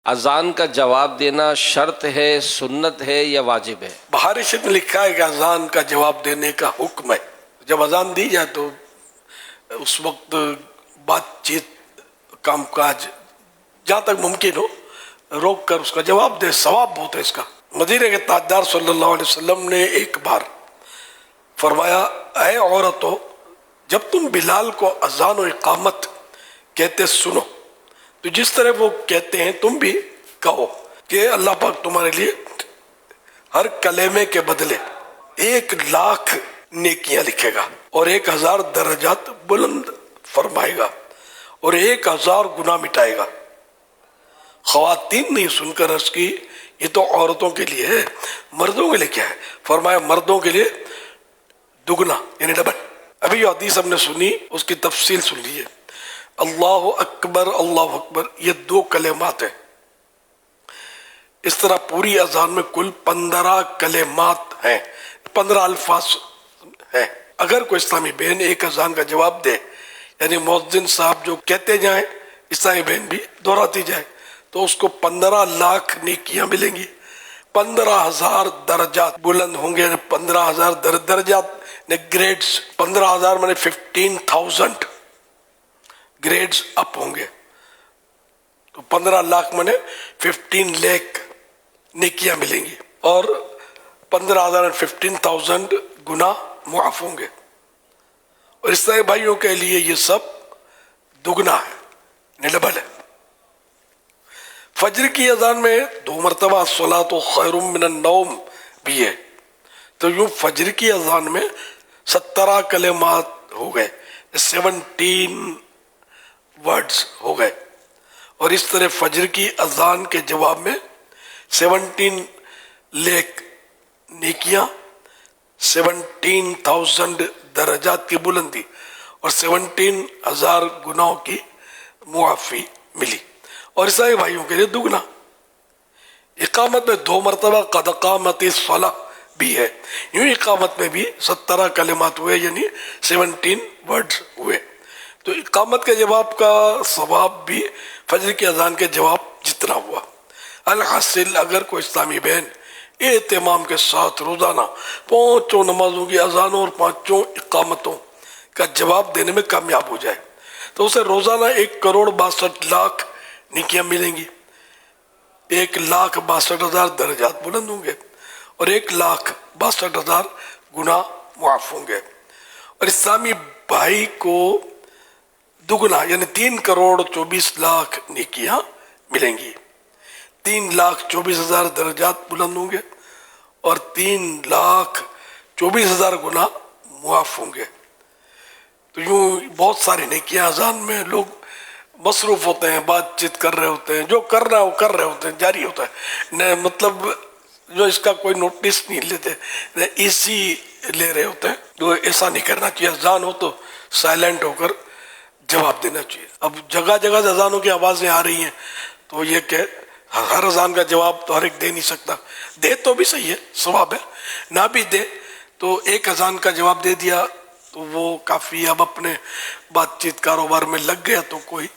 اذان کا جواب دینا شرط ہے، سنت ہے یا واجب ہے؟ بہار شریف میں لکھا ہے کہ اذان کا جواب دینے کا حکم ہے۔ جب اذان دی جائے تو اس وقت بات چیت، کام کاج جہاں تک ممکن ہو روک کر اس کا جواب دے، ثواب بہت ہے اس کا۔ مدینے کے تاجدار صلی اللہ علیہ وسلم نے ایک بار فرمایا، اے عورتوں، جب تم بلال کو اذان و اقامت کہتے سنو تو جس طرح وہ کہتے ہیں تم بھی کہو کہ اللہ پاک تمہارے لیے ہر کلمے کے بدلے 1,00,000 نیکیاں لکھے گا اور 1,000 درجات بلند فرمائے گا اور 1,000 گناہ مٹائے گا۔ خواتین نے سن کر عرض کی، یہ تو عورتوں کے لیے ہے، مردوں کے لیے کیا ہے؟ فرمایا مردوں کے لیے دگنا یعنی ڈبل۔ ابھی جو حدیث ہم نے سنی اس کی تفصیل سن لیجیے۔ اللہ اکبر اللہ اکبر یہ 2 کلمات ہیں۔ اس طرح پوری اذان میں کل 15 کلمات ہیں، 15 الفاظ ہیں۔ اگر کوئی اسلامی بہن ایک اذان کا جواب دے، یعنی مؤذن صاحب جو کہتے جائیں اسلامی بہن بھی دہراتی جائے، تو اس کو 15,00,000 نیکیاں ملیں گی، 15,000 درجات بلند ہوں گے۔ 15,000 درجات نے گریڈز، 15,000 میں 15,000 گریڈز اپ ہوں گے، تو 15,00,000 میں 15 لاکھ نیکیاں ملیں گی اور 15,000 اور 15,000 گناہ معاف ہوں گے۔ اور اس طرح بھائیوں کے لیے یہ سب دگنا ہے، ڈبل ہے۔ فجر کی اذان میں 2 مرتبہ الصلاۃ خیر من النوم بھی ہے، تو یوں فجر کی اذان میں 17 کلمات ہو گئے، 17 ورڈز ہو گئے۔ اور اس طرح فجر کی اذان کے جواب میں 17 لاکھ نیکیاں، 17,000 درجات کی بلندی اور 17,000 گناہوں کی معافی ملی۔ اور عیسائی بھائیوں کے لیے دگنا۔ اقامت میں 2 مرتبہ قد قامت الصلاۃ بھی ہے، یوں اقامت میں بھی 17 کلمات ہوئے، یعنی 17 ورڈز ہوئے۔ تو اقامت کے جواب کا ثواب بھی فجر کی اذان کے جواب جتنا ہوا۔ الحاصل اگر کوئی اسلامی بہن اہتمام کے ساتھ روزانہ 5 نمازوں کی اذانوں اور 5 اقامتوں کا جواب دینے میں کامیاب ہو جائے تو اسے روزانہ 1,62,00,000 نیکیاں ملیں گی، 1,62,000 درجات بلند ہوں گے اور 1,62,000 گناہ معاف ہوں گے۔ اور اسلامی بھائی کو دگنا یعنی 3,24,00,000 نیکیاں ملیں گی، 3,24,000 درجات بلند ہوں گے اور 3,24,000 گناہ معاف ہوں گے۔ تو یوں بہت ساری نیکیاں اذان میں لوگ مصروف ہوتے ہیں، بات چیت کر رہے ہوتے ہیں، جو کر رہا ہے وہ کر رہے ہوتے ہیں، جاری ہوتا ہے، مطلب جو اس کا کوئی نوٹس نہیں لیتے، ایزی لے رہے ہوتے ہیں۔ تو ایسا نہیں کرنا چاہیے، اذان ہو تو سائلنٹ ہو کر جواب دینا چاہیے۔ اب جگہ جگہ سے اذانوں کی آوازیں آ رہی ہیں، تو یہ کہ ہر اذان کا جواب تو ہر ایک دے نہیں سکتا، دے تو بھی صحیح ہے، ثواب ہے، نہ بھی دے تو ایک اذان کا جواب دے دیا تو وہ کافی۔ اب اپنے بات چیت کاروبار میں لگ گیا تو کوئی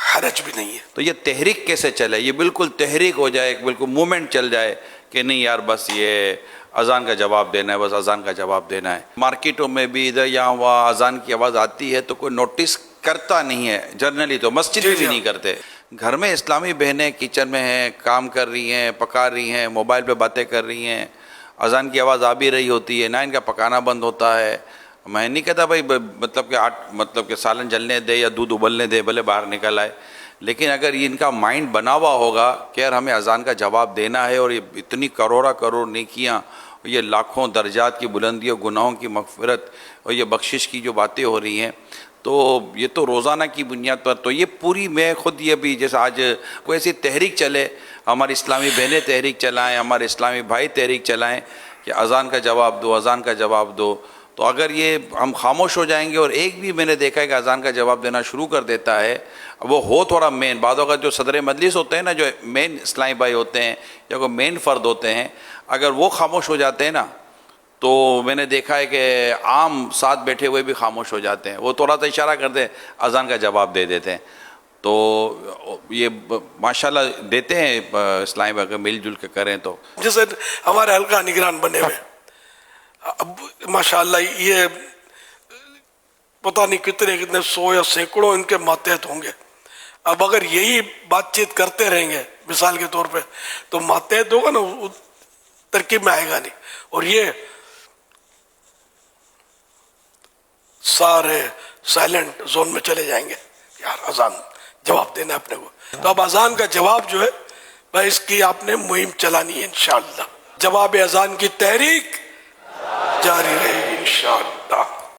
حرج بھی نہیں ہے۔ تو یہ تحریک کیسے چلے؟ یہ بالکل تحریک ہو جائے، بالکل مومنٹ چل جائے کہ نہیں یار بس یہ اذان کا جواب دینا ہے، بس اذان کا جواب دینا ہے۔ مارکیٹوں میں بھی ادھر یہاں وہاں اذان کی آواز آتی ہے تو کوئی نوٹس کرتا نہیں ہے، جنرلی تو مسجد میں بھی نہیں کرتے۔ گھر میں اسلامی بہنیں کچن میں ہیں، کام کر رہی ہیں، پکا رہی ہیں، موبائل پہ باتیں کر رہی ہیں، اذان کی آواز آ بھی رہی ہوتی ہے، نہ ان کا پکانا بند ہوتا ہے۔ میں نہیں کہتا بھائی مطلب کہ سالن جلنے دے یا دودھ ابلنے دے، بھلے باہر نکل آئے، لیکن اگر ان کا مائنڈ بنا ہوا ہوگا کہ یار ہمیں اذان کا جواب دینا ہے اور یہ اتنی کروڑ نیکیاں، یہ لاکھوں درجات کی بلندی اور گناہوں کی مغفرت اور یہ بخشش کی جو باتیں ہو رہی ہیں، تو یہ تو روزانہ کی بنیاد پر، تو یہ پوری میں خود یہ بھی جیسے آج کوئی ایسی تحریک چلے، ہماری اسلامی بہنیں تحریک چلائیں، ہمارے اسلامی بھائی تحریک چلائیں کہ اذان کا جواب دو، اذان کا جواب دو، تو اگر یہ ہم خاموش ہو جائیں گے اور ایک بھی میں نے دیکھا ہے کہ اذان کا جواب دینا شروع کر دیتا ہے، وہ ہو تھوڑا مین، بعض اوقات جو صدر مجلس ہوتے ہیں نا، جو مین اسلامی بھائی ہوتے ہیں یا کوئی مین فرد ہوتے ہیں، اگر وہ خاموش ہو جاتے ہیں نا تو میں نے دیکھا ہے کہ عام ساتھ بیٹھے ہوئے بھی خاموش ہو جاتے ہیں، وہ تھوڑا سا اشارہ کرتے ہیں، اذان کا جواب دے دیتے ہیں۔ تو یہ ماشاءاللہ دیتے ہیں اسلام اگر مل جل کے کریں تو. جیسے ہمارے حلقہ نگران بنے ہوئے اب ماشاءاللہ یہ پتہ نہیں کتنے 100 یا سینکڑوں ان کے ماتحت ہوں گے. اب اگر یہی بات چیت کرتے رہیں گے مثال کے طور پہ تو ماتحت ہوگا نا ترکیب میں آئے گا نہیں. اور یہ سارے سائلنٹ زون میں چلے جائیں گے یار اذان جواب دینا اپنے کو. تو اب اذان کا جواب جو ہے بھائی اس کی آپ نے مہم چلانی ہے انشاءاللہ. جواب اذان کی تحریک جاری رہے گی انشاءاللہ.